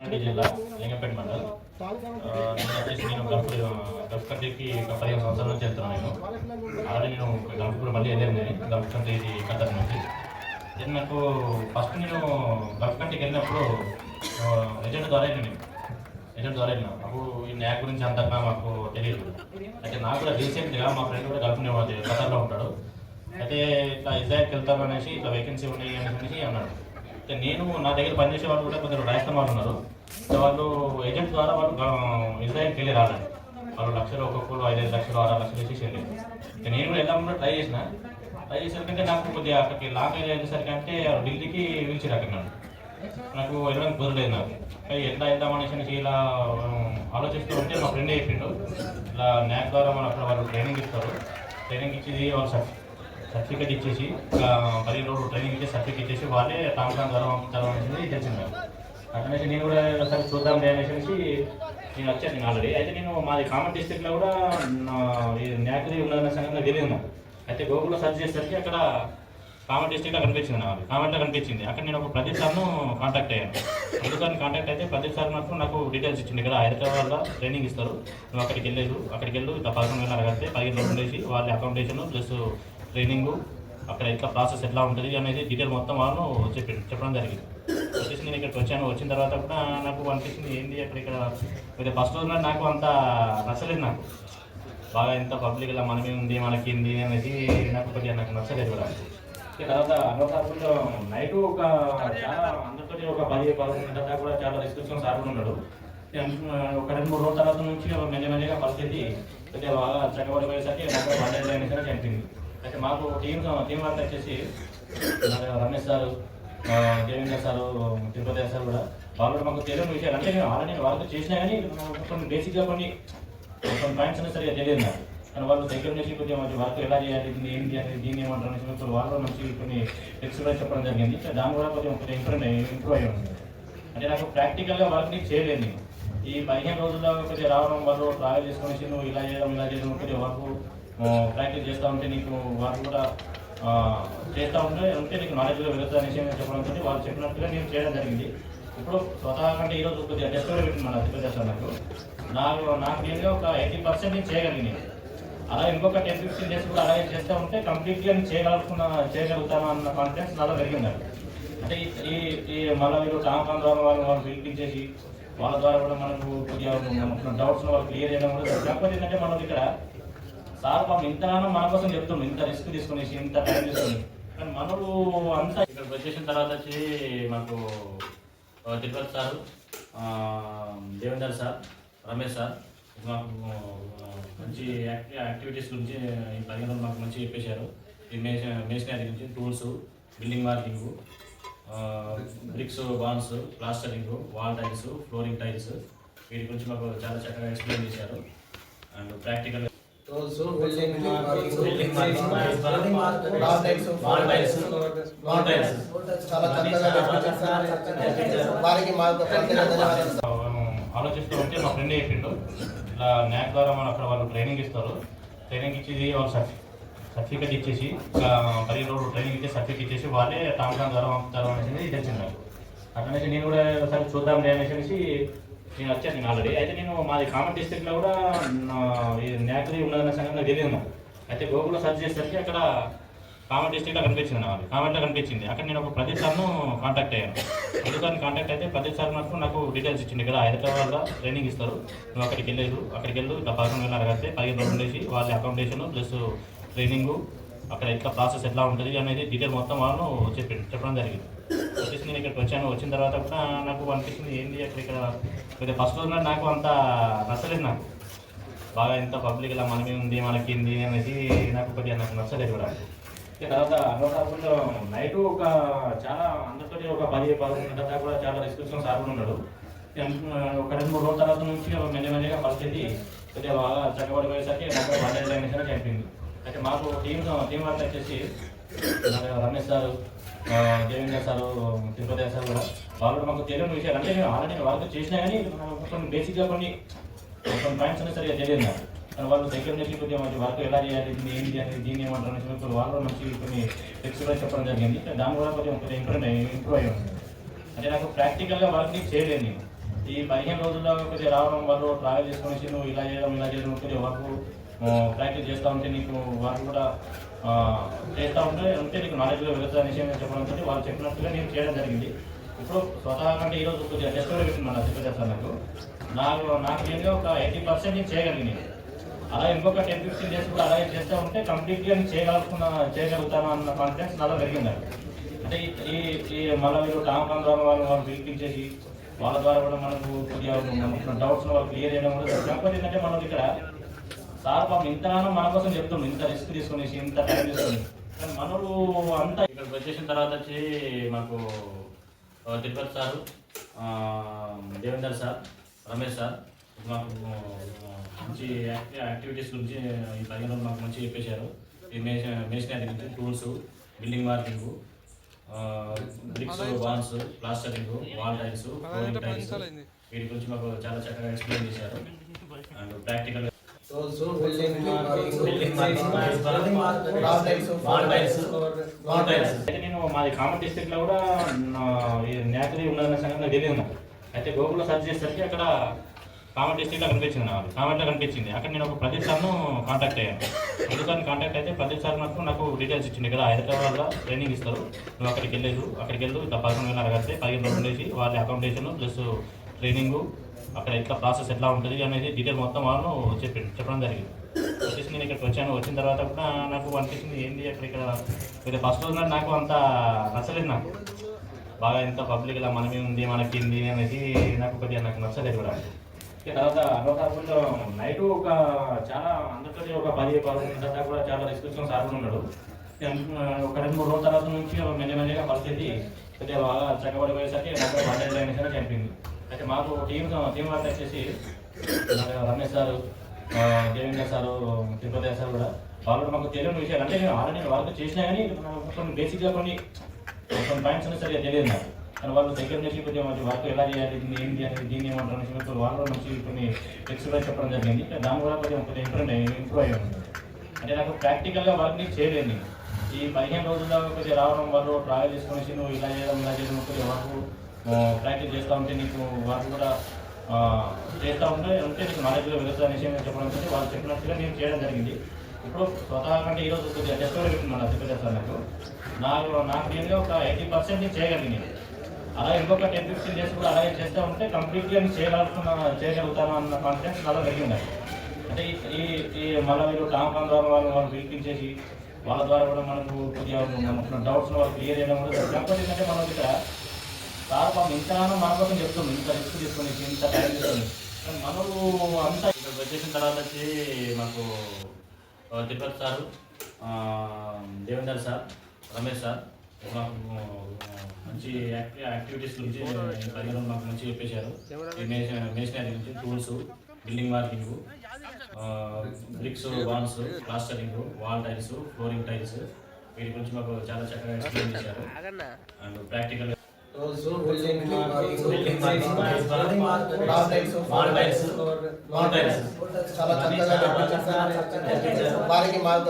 రంగారెడ్డి జిల్లా లింగంపేట మండల్. నేను వచ్చేసి గల్ఫ్ కంట్రీకి ఒక 15 సంవత్సరాల నుంచి వెళ్తున్నాను. నేను ఆల్రెడీ గల్ఫ్ కూడా మళ్ళీ వెళ్ళాను. నేను గల్ఫ్ కంట్రీ ఖతర్ నుంచి. నేను నాకు ఫస్ట్ నేను గల్ఫ్ కంట్రీకి వెళ్ళినప్పుడు ఏజెంట్ ద్వారా వెళ్ళినా. నాకు ఈ న్యాక్ గురించి అంతగా మాకు తెలియదు. అయితే నాకు కూడా రీసెంట్గా మా ఫ్రెండ్ కూడా గల్ఫ్ ఖతర్లో ఉంటాడు. అయితే ఇట్లా ఇజ్రాయల్కి వెళ్తాను అనేసి ఇట్లా వేకెన్సీ ఉన్నాయి అనేసి అన్నాడు. అయితే నేను నా దగ్గర పనిచేసే వాళ్ళు కూడా కొంచెం రాజస్థాన్ వాళ్ళు ఉన్నారు. వాళ్ళు ఏజెంట్ ద్వారా వాళ్ళు ఇజ్రాయల్కి వెళ్ళి రాలేదు. వాళ్ళు లక్షలు ఒక్కొక్కరు 5-5 లక్షలు 6 లక్షలు వేసి వెళ్ళారు. నేను కూడా వెళ్దాం కూడా ట్రై చేసేసరికి నాకు కొద్దిగా అక్కడికి లాంగ్ అయ్యేసరికి అంటే ఢిల్లీకి పిలిచిరు. అక్కడ నాకు వెళ్ళడానికి కుదరలేదు. నాకు ఎట్లా వెళ్దామనేసి ఇలా ఆలోచిస్తూ ఉంటే మా ఫ్రెండ్ చెప్పిండు, ఇలా న్యాక్ ద్వారా మన అక్కడ వాళ్ళు ట్రైనింగ్ ఇస్తారు. ట్రైనింగ్ ఇచ్చేది వాళ్ళు సర్టిఫికేట్ ఇచ్చేసి 15 రోజులు ట్రైనింగ్ ఇచ్చేసి సర్టిఫికేట్ ఇచ్చేసి వాళ్ళే టాంకాన్ ద్వారా పంపుతారు అనేసి తెలిసింది. అట్లనేసి నేను కూడా ఒకసారి చూద్దాం అనేసి నేను వచ్చాను. నేను ఆల్రెడీ అయితే నేను మాది కామన్ డిస్ట్రిక్ట్లో కూడా న్యాక్ది ఉన్నదన్న సంగతి తెలియదు నాకు. అయితే గూగుల్లో సెర్చ్ చేసేసరికి అక్కడ కామన్ డిస్ట్రిక్ట్లో కనిపించింది. నాకు కామెంట్లో కనిపించింది. అక్కడ నేను ఒక ప్రదీప్ సార్ను కాంటాక్ట్ అయ్యాను. ప్రదీప్ సార్ని కాంటాక్ట్ అయితే ప్రదీప్ సార్ నాకు డీటెయిల్స్ ఇచ్చింది. ఇక్కడ హైదరాబాద్లో ట్రైనింగ్ ఇస్తారు, నువ్వు అక్కడికి వెళ్ళు ఇట్లా 11,000 కడితే 15 రోజులు వేసి వాళ్ళ అకామిడేషన్ ప్లస్ ట్రైనింగ్ అక్కడ ఎట్లా ప్రాసెస్ ఎట్లా ఉంటుంది అనేది డీటెయిల్ మొత్తం వాళ్ళు చెప్పడం జరిగింది. వచ్చేసి నేను ఇక్కడికి వచ్చాను. వచ్చిన తర్వాత కూడా నాకు అనిపించింది ఏంది ఇక్కడ ఫస్ట్ రోజు నాకు అంత నచ్చలేదు. నాకు బాగా ఎంత పబ్లిక్ ఇలా మనమే ఉంది మనకి ఏంది అనేది కొద్దిగా నాకు నచ్చలేదు కూడా. తర్వాత కొంచెం నైట్ చాలా అందరితో ఒక 10-11 గంటల దాకా కూడా చాలా రిస్ట్రిక్షన్స్ ఆడుకుని ఉన్నాడు. ఒక 2-3 రోజుల తర్వాత నుంచి మెల్లమెల్లగా పరిస్థితి కొద్దిగా బాగా చక్కబడిపోయేసరికి నాకు వంట అనేసరికి చనిపోయింది. అయితే మాకు టీం వర్క్ వచ్చేసి Ramesh sir, Devendra sir, Tirupati sir కూడా వాళ్ళు మాకు తెలియని విషయాలు అంటే నేను ఆల్రెడీ వర్క్ చేసినా కానీ కొన్ని బేసిక్గా కొన్ని పాయింట్స్ అనేది సరిగా తెలియదు నాకు. కానీ వాళ్ళు దగ్గర నుంచి కొద్దిగా మంచి వర్క్ ఎలా చేయాలి, ఏంటి అనేది దీన్ని ఏమంటారు అనేసి వాళ్ళు మంచి కొన్ని టెక్స్ట్ కూడా చెప్పడం జరిగింది. దాని కూడా కొంచెం ఇంప్రూవ్ అయ్యి ఉంది. అంటే నాకు ప్రాక్టికల్గా వర్క్ని చేయలేదు. నేను ఈ 15 రోజుల్లో కొద్దిగా రావడం వాళ్ళు ట్రావెల్ చేసుకొని నువ్వు ఇలా చేయడం కొద్దిగా వర్క్ ప్రాక్టీస్ చేస్తూ ఉంటే నీకు వర్క్ కూడా చేస్తూ ఉంటే నీకు నాలెడ్జ్ కూడా వెళ్తుంది అనేసి చెప్పడంతో వాళ్ళు చెప్పినట్టుగా నేను చేయడం జరిగింది. ఇప్పుడు స్వతహా కంటే ఈరోజు కొద్దిగా టెస్ట్ కూడా పెట్టినాను తిరుపతి నాకు నేనుగా ఒక 80% నేను చేయగలిగినాను. అలా ఇంకొక 10-15 డేస్ కూడా అలాగే చేస్తూ ఉంటే కంప్లీట్గా నేను చేయగలుగుతాను అన్న కాన్ఫిడెన్స్ నాలో పెరిగిందండి. అంటే ఈ మళ్ళీ మీరు టాంకాన్ ద్వారా వాళ్ళు పిలిపించేసి వాళ్ళ ద్వారా కూడా మనకు కొద్దిగా డౌట్స్ వాళ్ళు క్లియర్ చేయడం కూడా కాకపోతే ఏంటంటే మనం ఇక్కడ సార్ పాపం ఇంతగానో మన కోసం చెప్తున్నాం, ఇంత రిస్క్ తీసుకునేసి ఇంత టైం తీసుకుని. కానీ మనలు అంతా ఇక్కడికి వచ్చేసిన తర్వాత వచ్చి మాకు Tirupati sir, Devender sir, Ramesh sir మాకు మంచి యాక్టివిటీస్ గురించి ఈ 15 రోజులు మాకు మంచి చెప్పేశారు. ఈ మేషనరీ గురించి tools, building marking, bricks, bonds, plastering, wall tiles, flooring tiles వీటి గురించి మాకు చాలా చక్కగా ఎక్స్ప్లెయిన్ చేశారు. అండ్ ప్రాక్టికల్ ఆలోచిస్తూ ఉంటే మా ఫ్రెండ్ చెప్పిండు, ఇలా న్యాక్ ద్వారా మన అక్కడ వాళ్ళు ట్రైనింగ్ ఇస్తారు. ట్రైనింగ్ ఇచ్చేది వాళ్ళు సర్టిఫికేట్ ఇచ్చేసి 15 రోజులు ట్రైనింగ్ ఇచ్చేసి సర్టిఫికేట్ ఇచ్చేసి వాళ్ళే టాంకాన్ ద్వారా పంపుతారు అనేసి తెలిసింది నాకు. అట్లనేసి నేను కూడా ఒకసారి చూద్దాం అనేసి నేను వచ్చాను. నేను ఆల్రెడీ అయితే నేను మాది కామన్ డిస్ట్రిక్ట్లో కూడా న్యాక్ది ఉన్నదన్న సంగతి నాకు తెలియదు నాకు. అయితే గూగుల్లో సెర్చ్ చేసేసరికి అక్కడ కామన్ డిస్ట్రిక్ట్లో కనిపించింది. నాకు కామెంట్లో కనిపించింది. అక్కడ నేను ఒక ప్రదీప్ సార్ను కాంటాక్ట్ అయ్యాను. ప్రదీప్ సార్ని కాంటాక్ట్ అయితే ప్రదీప్ సార్ నాకు డీటెయిల్స్ ఇచ్చింది. ఇక్కడ హైదరాబాద్లో ట్రైనింగ్ ఇస్తారు, నువ్వు అక్కడికి వెళ్ళు ఇట్లా 11,000 కడితే 15 రోజులు వేసి వాళ్ళ అకామిడేషన్ ప్లస్ ట్రైనింగ్ అక్కడ ఎట్లా ప్రాసెస్ ఎట్లా ఉంటుంది అనేది డీటెయిల్ మొత్తం వాళ్ళు చెప్పడం జరిగింది. వచ్చేసి నేను ఇక్కడికి వచ్చాను. వచ్చిన తర్వాత కూడా నాకు అనిపిస్తుంది ఏంది ఇక్కడ కొద్దిగా ఫస్ట్ రోజు నాకు అంత నచ్చలేదు. నాకు బాగా ఎంత పబ్లిక్ ఇలా మనమే ఉంది మనకి ఏంది అనేది కొద్దిగా నాకు నచ్చలేదు కూడా. తర్వాత కొంచెం నైట్ చాలా అందరితో ఒక 10-11 గంటల దాకా కూడా చాలా రిస్ట్రిక్షన్స్ ఆడుకుని ఉన్నాడు. ఒక 2-3 రోజుల తర్వాత నుంచి మెల్లమెల్లగా పరిస్థితి కొద్దిగా బాగా చక్కబడిపోయేసరికి నాకు వంట అనేసరికి చనిపోయింది. అయితే మాకు టీం వర్క్ వచ్చేసి Ramesh sir, Devendra sir, Tirupati sir కూడా వాళ్ళు మాకు తెలియని విషయాలు అంటే నేను ఆల్రెడీ వర్క్ చేసినా కానీ కొన్ని బేసిక్గా కొన్ని పాయింట్స్ అనేది సరిగా తెలియదు నాకు. కానీ వాళ్ళు దగ్గర నుంచి కొద్దిగా మంచి వర్క్ ఎలా చేయాలి, ఏంటి అనేది దీన్ని ఏమంటారు అనేసి వాళ్ళు మంచి కొన్ని టెక్స్ట్ కూడా చెప్పడం జరిగింది. దాని కూడా కొంచెం ఇంప్రూవ్ అయ్యి ఉంది. అంటే నాకు ప్రాక్టికల్గా వర్క్ని చేయలేదు. నేను ఈ 15 రోజుల్లో కొద్దిగా రావడం వాళ్ళు ట్రావెల్ చేసుకునేసి నువ్వు ఇలా చేయడం కొద్దిగా వర్క్ ప్రాక్టీస్ చేస్తూ ఉంటే నీకు వర్క్ కూడా చేస్తూ ఉంటే నీకు నాలెడ్జ్గా వెళ్తుంది అనేసి చెప్పడంతో వాళ్ళు చెప్పినట్టుగా నేను చేయడం జరిగింది. ఇప్పుడు స్వతహాగా అంటే ఈరోజు కొద్దిగా టెస్ట్ కూడా పెట్టింది చెప్పేది సార్ నాకు మెయిన్గా ఒక 80% నేను చేయగలిగినాను. అలా ఇంకొక 10-15 డేస్ కూడా అలాగే చేస్తూ ఉంటే కంప్లీట్గా నేను చేయగలుగుతాను అన్న కాన్ఫిడెన్స్ నాలో పెరిగింది. అంటే ఈ మళ్ళీ మీరు టామ్ ద్వారా వాళ్ళు పిలిపించేసి వాళ్ళ ద్వారా కూడా మనకు కొద్దిగా డౌట్స్ వాళ్ళు క్లియర్ చేయడం కూడా కాకపోతే ఏంటంటే మనం ఇక్కడ సార్ పాపం ఇంతగానో మన కోసం చెప్తుండ్రు, ఇంత రిస్క్ తీసుకునేసి ఇంత టైం తీసుకొని. కానీ మనలు అంతా ఇక్కడికి వచ్చేసిన తర్వాత వచ్చి మాకు Tirupati sir, Devender sir, Ramesh sir మాకు మంచి యాక్టివిటీస్ గురించి ఈ 15 రోజులు మాకు మంచి చెప్పేశారు. ఈ మేషనరీ గురించి tools, building marking, bricks, bonds, plastering, wall tiles, flooring tiles వీటి గురించి మాకు చాలా చక్కగా ఎక్స్ప్లెయిన్ చేశారు. అండ్ ప్రాక్టికల్ నేను మాది కామన్ డిస్ట్రిక్ట్ లో కూడా న్యాచురీ ఉన్నదన్న సంగతి నాకు తెలియదు. అయితే గూగుల్లో సర్చ్ చేసేసరికి అక్కడ కామన్ డిస్ట్రిక్ట్లో కనిపించింది, నాకు కామెంట్లో కనిపించింది. అక్కడ నేను ఒక ప్రదీప్ సార్ను కాంటాక్ట్ అయ్యాను. ప్రదీప్ సార్ని కాంటాక్ట్ అయితే ప్రదీప్ సార్ నాకు డీటెయిల్స్ ఇచ్చింది. ఇక్కడ హైదరాబాద్లో ట్రైనింగ్ ఇస్తారు, నువ్వు అక్కడికి వెళ్ళు ఇట్లా 11,000 కడితే 15 రోజులు ఉండేసి వాళ్ళ అకామిడేషన్ ప్లస్ ట్రైనింగ్ అక్కడ ఎట్లా ప్రాసెస్ ఎట్లా ఉంటుంది అనేది డీటెయిల్ మొత్తం వాళ్ళు చెప్పడం జరిగింది. వచ్చేసి నేను ఇక్కడికి వచ్చాను. వచ్చిన తర్వాత కూడా నాకు అనిపించింది ఏంటి ఇక్కడ ఫస్ట్ రోజు నాకు అంత నచ్చలేదు. నాకు బాగా ఎంత పబ్లిక్లా మనమే ఉంది మనకి అనేది నాకు నచ్చలేదు కూడా. తర్వాత అన్నోసార్పుల్లో నైట్ ఒక చాలా అందరితో ఒక 10-11 దాకా కూడా చాలా రిస్ట్రిక్షన్స్ ఆడుకుని ఉన్నాడు. ఒక 2-3 రోజుల తర్వాత నుంచి మెల్లమెల్లగా పరిస్థితి కొద్దిగా బాగా చక్కబడిపోయేసరికి నాకు అనేసి చెప్పింది. అయితే మాకు టీం వర్క్ వచ్చేసి Ramesh sir, Devendra sir, Tirupati sir కూడా వాళ్ళు మాకు తెలియని విషయాలు అంటే నేను ఆల్రెడీ వర్క్ చేసినా కానీ కొన్ని బేసిక్గా కొన్ని పాయింట్స్ అనేది సరిగ్గా తెలియదు నాకు. కానీ వాళ్ళు దగ్గర నుంచి కొంచెం వర్క్ ఎలా చేయాలి, ఏంటి అనేది దీన్ని ఏమంటారు అనేసి వాళ్ళు మంచి కొన్ని ట్రిక్స్ కూడా చెప్పడం జరిగింది. దాని కూడా కొంచెం ఇంప్రూవ్ అయ్యి ఉంది. అంటే నాకు ప్రాక్టికల్గా వర్క్ని చేయలేదు. ఈ 15 రోజుల్లో కొద్దిగా రావడం వాళ్ళు ట్రావెల్ చేసుకునేసి నువ్వు ఇలా చేయడం కొద్దిగా వర్క్ ప్రాక్టీస్ చేస్తూ ఉంటే నీకు వర్క్ కూడా చేస్తూ ఉంటే నీకు నాలెడ్జ్గా వెళ్తుంది అనేసి చెప్పడంతో వాళ్ళు చెప్పినట్టుగా నేను చేయడం జరిగింది. ఇప్పుడు స్వతహాగా అంటే ఈరోజు కొద్దిగా టెస్ట్ కూడా పెట్టింది చెప్పేది సార్ నాకు మెయిన్గా ఒక 80% నేను చేయగలిగినాను. అలా ఇంకొక 10-15 డేస్ కూడా అలాగే చేస్తూ ఉంటే కంప్లీట్గా నేను చేయగలుగుతాను అన్న కాన్ఫిడెన్స్ నాలో పెరిగింది. అంటే ఈ మళ్ళీ మీరు టామ్ ద్వారా వాళ్ళు పిలిపించేసి వాళ్ళ ద్వారా కూడా మనకు కొద్దిగా డౌట్స్ వాళ్ళు క్లియర్ చేయడం కూడా కాకపోతే ఏంటంటే మనం ఇక్కడ సార్ పాపం ఇంతగానో మన కోసం చెప్తుంది, ఇంత రిస్క్ తీసుకొని ఇంత టైం తీసుకొని. కానీ మనలు అంతా ఇక్కడికి వచ్చేసిన తర్వాత వచ్చి మాకు Tirupati sir, Devender sir, Ramesh sir మాకు మంచి యాక్టివిటీస్ గురించి 15 రోజులు మాకు మంచి చెప్పేశారు. మేషనరీ గురించి tools, building marking, bricks, bonds, plastering, wall tiles, flooring tiles వీటి గురించి మాకు చాలా చక్కగా ఎక్స్ప్లెయిన్ చేశారు. అండ్ ప్రాక్టికల్ చాలా చక్కగా వారికి మాకు